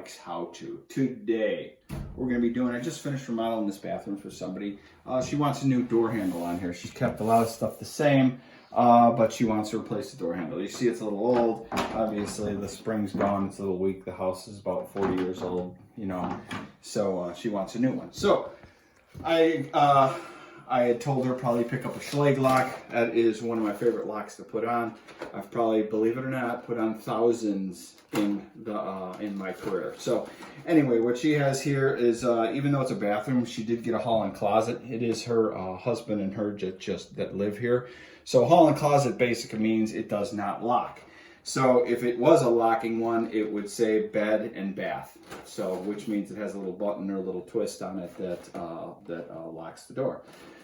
likes how to. Today, we're going to be doing, I just finished remodeling this bathroom for somebody. She wants a new door handle on here. She's kept a lot of stuff the same, but she wants to replace the door handle. You see it's a little old. Obviously, the spring's gone. It's a little weak. The house is about 40 years old, you know, so she wants a new one. So, I had told her probably pick up a Schlage lock. That is one of my favorite locks to put on. I've probably, believe it or not, put on thousands in my career. So anyway, what she has here is, even though it's a bathroom, she did get a hall-in closet. It is her husband and her that live here. So hall-in closet basically means it does not lock. So if it was a locking one, it would say bed and bath. So which means it has a little button or a little twist on it that locks the door.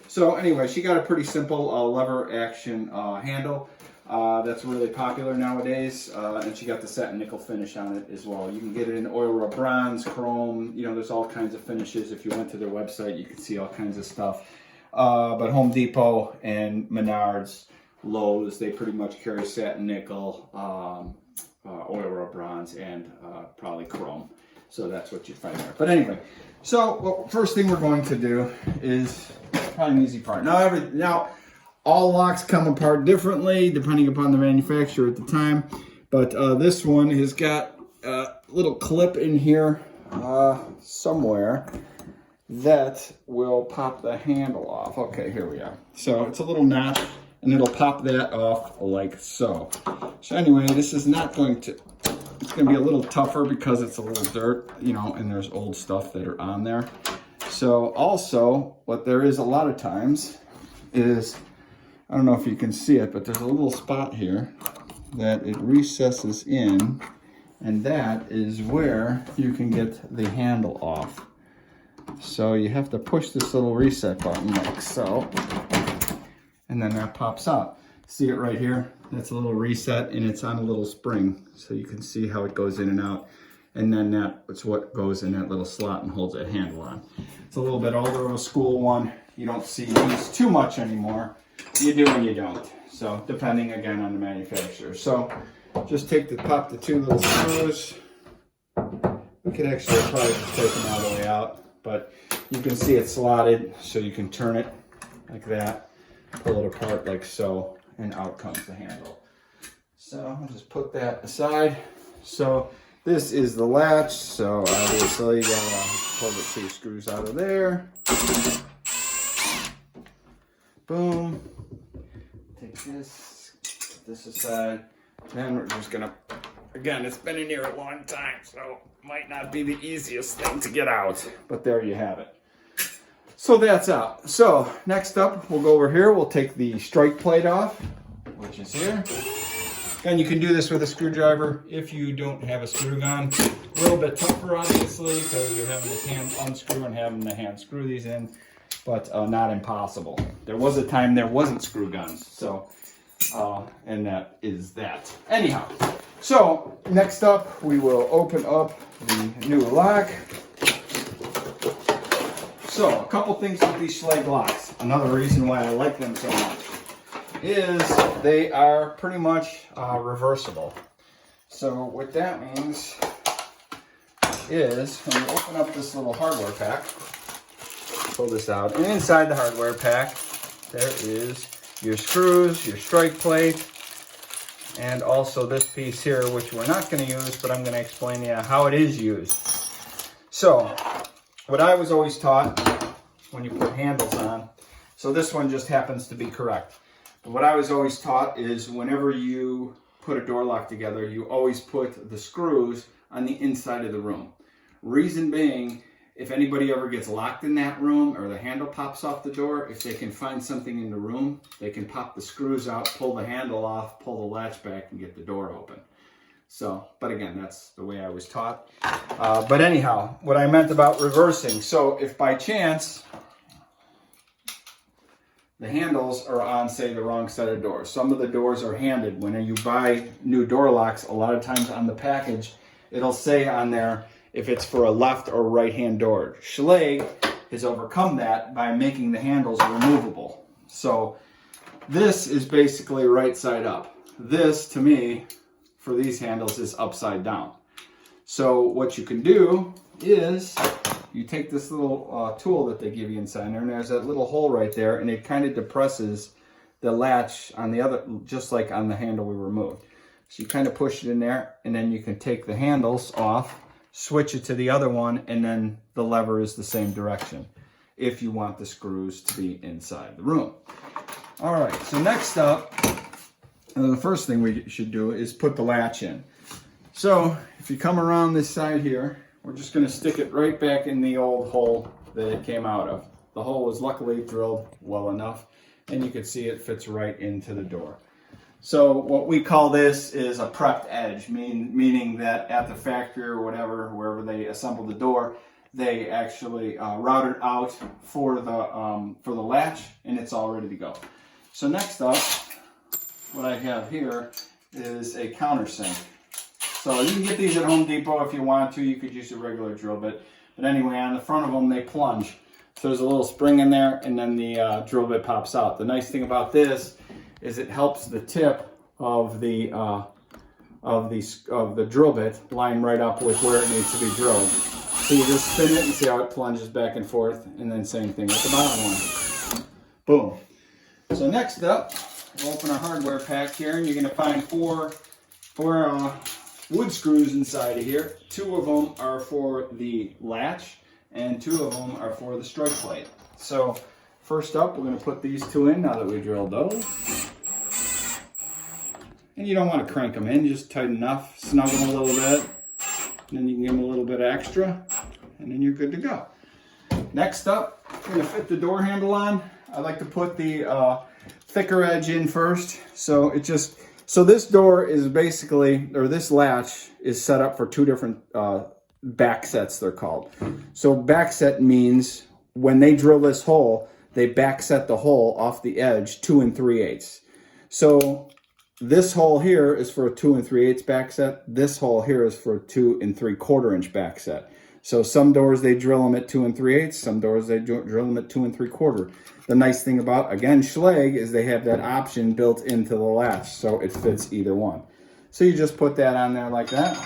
So anyway, she got a pretty simple lever action handle that's really popular nowadays, and she got the satin nickel finish on it as well. You can get it in oil rub bronze, chrome, you know, there's all kinds of finishes. If you went to their website, you can see all kinds of stuff. But Home Depot and Menards, Lowe's, they pretty much carry satin nickel, oil rub bronze, and probably chrome. So that's what you find there. But anyway, so well, first thing we're going to do is probably an easy part. Now, all locks come apart differently depending upon the manufacturer at the time. But this one has got a little clip in here somewhere that will pop the handle off. Okay, here we are. So it's a little notch, and it'll pop that off like so. So anyway, this is not going to, it's going to be a little tougher because it's a little dirt, you know, and there's old stuff that are on there. So also, what there is a lot of times is, I don't know if you can see it, but there's a little spot here that it recesses in, and that is where you can get the handle off. So you have to push this little reset button like so, and then that pops out. See it right here? That's a little reset, and it's on a little spring, so you can see how it goes in and out. And then that's what goes in that little slot and holds that handle on. It's a little bit older of a school one. You don't see these too much anymore. You do and you don't. So depending again on the manufacturer. So just pop the two little screws. We could actually probably just take them all the way out, but you can see it's slotted, so you can turn it like that, pull it apart like so, and out comes the handle. So I'll just put that aside. So this is the latch, so obviously you gotta pull the two screws out of there. Boom. Take this, put this aside. Then we're just gonna, again, it's been in here a long time, so might not be the easiest thing to get out, but there you have it. So that's out. So next up, we'll go over here. We'll take the strike plate off, which is here. And you can do this with a screwdriver if you don't have a screw gun. A little bit tougher, obviously, because you're having to hand unscrew and having to hand screw these in, but not impossible. There was a time there wasn't screw guns, so, and that is that. Anyhow, so next up, we will open up the new lock. So, a couple things with these Schlage locks. Another reason why I like them so much is they are pretty much reversible. So what that means is when you open up this little hardware pack, pull this out, and inside the hardware pack there is your screws, your strike plate, and also this piece here, which we're not going to use, but I'm going to explain to you how it is used. So what I was always taught when you put handles on, so this one just happens to be correct. What I was always taught is whenever you put a door lock together, you always put the screws on the inside of the room. Reason being, if anybody ever gets locked in that room or the handle pops off the door, if they can find something in the room, they can pop the screws out, pull the handle off, pull the latch back, and get the door open. So, but again, that's the way I was taught. But anyhow, what I meant about reversing. So if by chance the handles are on, say, the wrong side of doors. Some of the doors are handed. When you buy new door locks, a lot of times on the package, it'll say on there if it's for a left or right-hand door. Schlage has overcome that by making the handles removable. So this is basically right side up. This, to me, for these handles is upside down. So what you can do is you take this little tool that they give you inside there, and there's that little hole right there, and it kind of depresses the latch on the other, just like on the handle we removed. So you kind of push it in there, and then you can take the handles off, switch it to the other one, and then the lever is the same direction if you want the screws to be inside the room. All right, so next up, the first thing we should do is put the latch in. So if you come around this side here, we're just going to stick it right back in the old hole that it came out of. The hole was luckily drilled well enough, and you can see it fits right into the door. So what we call this is a prepped edge, meaning that at the factory or whatever, wherever they assemble the door, they actually routed out for the latch, and it's all ready to go. So next up, what I have here is a countersink. So you can get these at Home Depot if you want to. You could use a regular drill bit. But anyway, on the front of them, they plunge. So there's a little spring in there, and then the drill bit pops out. The nice thing about this is it helps the tip of the drill bit line right up with where it needs to be drilled. So you just spin it and see how it plunges back and forth, and then same thing with the bottom one. Boom. So next up, we'll open our hardware pack here, and you're going to find four wood screws inside of here. 2 of them are for the latch, and 2 of them are for the strike plate. So first up, we're going to put these 2 in now that we drilled those. And you don't want to crank them in, just tighten enough, snug them a little bit, and then you can give them a little bit extra, and then you're good to go. Next up, we're going to fit the door handle on. I like to put the thicker edge in first. So this door is basically, or this latch is set up for 2 different back sets, they're called. So back set means when they drill this hole, they back set the hole off the edge 2 3/8. So this hole here is for a 2 3/8 back set. This hole here is for a 2 3/4 inch back set. So some doors they drill them at 2 3/8. Some doors they drill them at 2 3/4. The nice thing about, again, Schlage is they have that option built into the latch, so it fits either one. So you just put that on there like that.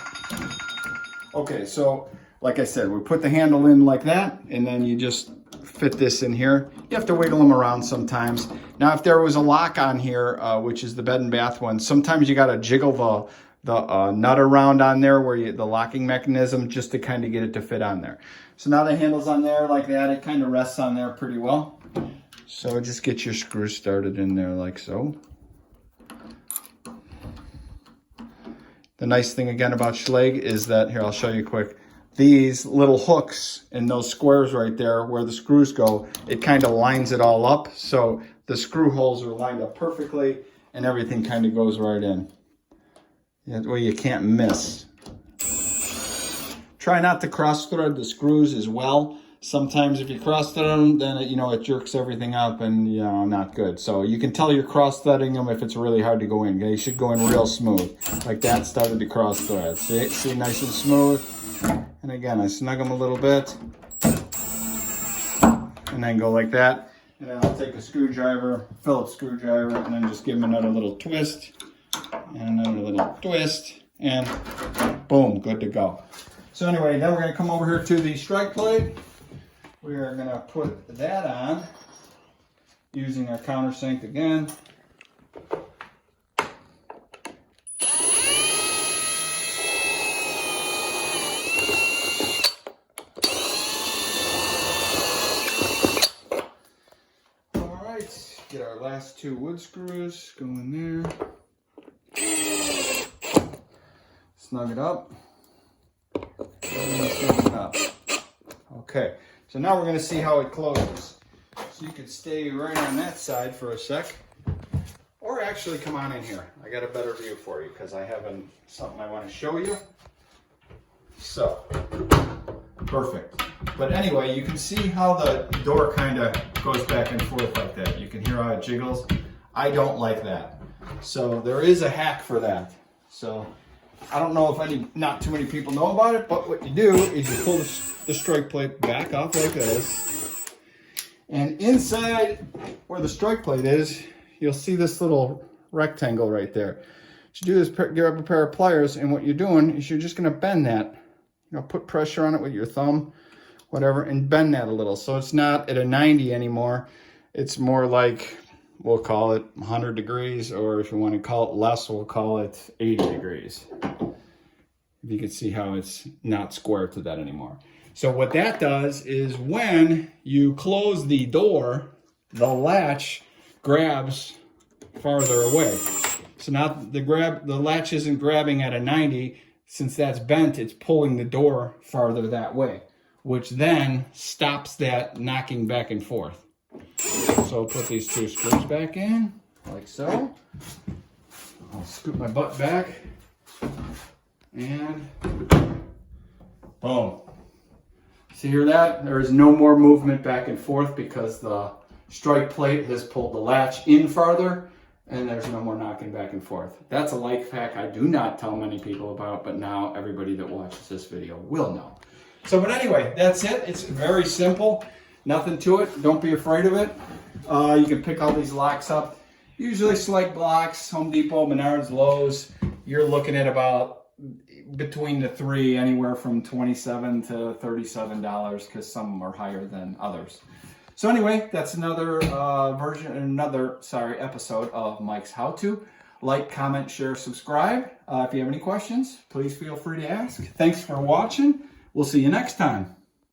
Okay, so like I said, we put the handle in like that, and then you just fit this in here. You have to wiggle them around sometimes. Now, if there was a lock on here, which is the bed and bath one, sometimes you got to jiggle the nut around on there where the locking mechanism just to kind of get it to fit on there. So now the handle's on there like that. It kind of rests on there pretty well. So just get your screw started in there like so. The nice thing again about Schlage is that, here I'll show you quick, these little hooks and those squares right there where the screws go, it kind of lines it all up. So the screw holes are lined up perfectly and everything kind of goes right in. That way you can't miss. Try not to cross thread the screws as well. Sometimes if you cross thread them, then it jerks everything up and not good. So you can tell you're cross threading them if it's really hard to go in. They should go in real smooth. Like that started to cross thread. See, nice and smooth. And again, I snug them a little bit. And then go like that. And then I'll take a screwdriver, Phillips screwdriver, and then just give them another little twist. And another little twist. And boom, good to go. So anyway, then we're going to come over here to the strike plate. We are going to put that on using our countersink again. All right, get our last 2 wood screws, go in there. Snug it up. Snug it up. Okay. So now we're going to see how it closes. So you could stay right on that side for a sec. Or actually come on in here. I got a better view for you because I have something I want to show you. So, perfect. But anyway, you can see how the door kind of goes back and forth like that. You can hear how it jiggles. I don't like that. So there is a hack for that. So I don't know if not too many people know about it, but what you do is you pull the strike plate back off like this. And inside where the strike plate is, you'll see this little rectangle right there. What you do is grab a pair of pliers, and what you're doing is you're just going to bend that put pressure on it with your thumb, whatever, and bend that a little. So it's not at a 90 anymore. It's more like, we'll call it 100 degrees, or if you want to call it less, we'll call it 80 degrees. If you can see how it's not square to that anymore. So what that does is when you close the door, the latch grabs farther away. So now the latch isn't grabbing at a 90. Since that's bent, it's pulling the door farther that way, which then stops that knocking back and forth. So I'll put these 2 screws back in, like so. I'll scoot my butt back, and boom. See, hear that? There is no more movement back and forth because the strike plate has pulled the latch in farther, and there's no more knocking back and forth. That's a life hack I do not tell many people about, but now everybody that watches this video will know. So, but anyway, that's it. It's very simple. Nothing to it. Don't be afraid of it. You can pick all these locks up. Usually Schlage blocks, Home Depot, Menards, Lowe's. You're looking at about between the 3, anywhere from $27 to $37, because some are higher than others. So anyway, that's another episode of Mike's How To. Like, comment, share, subscribe. If you have any questions, please feel free to ask. Thanks for watching. We'll see you next time.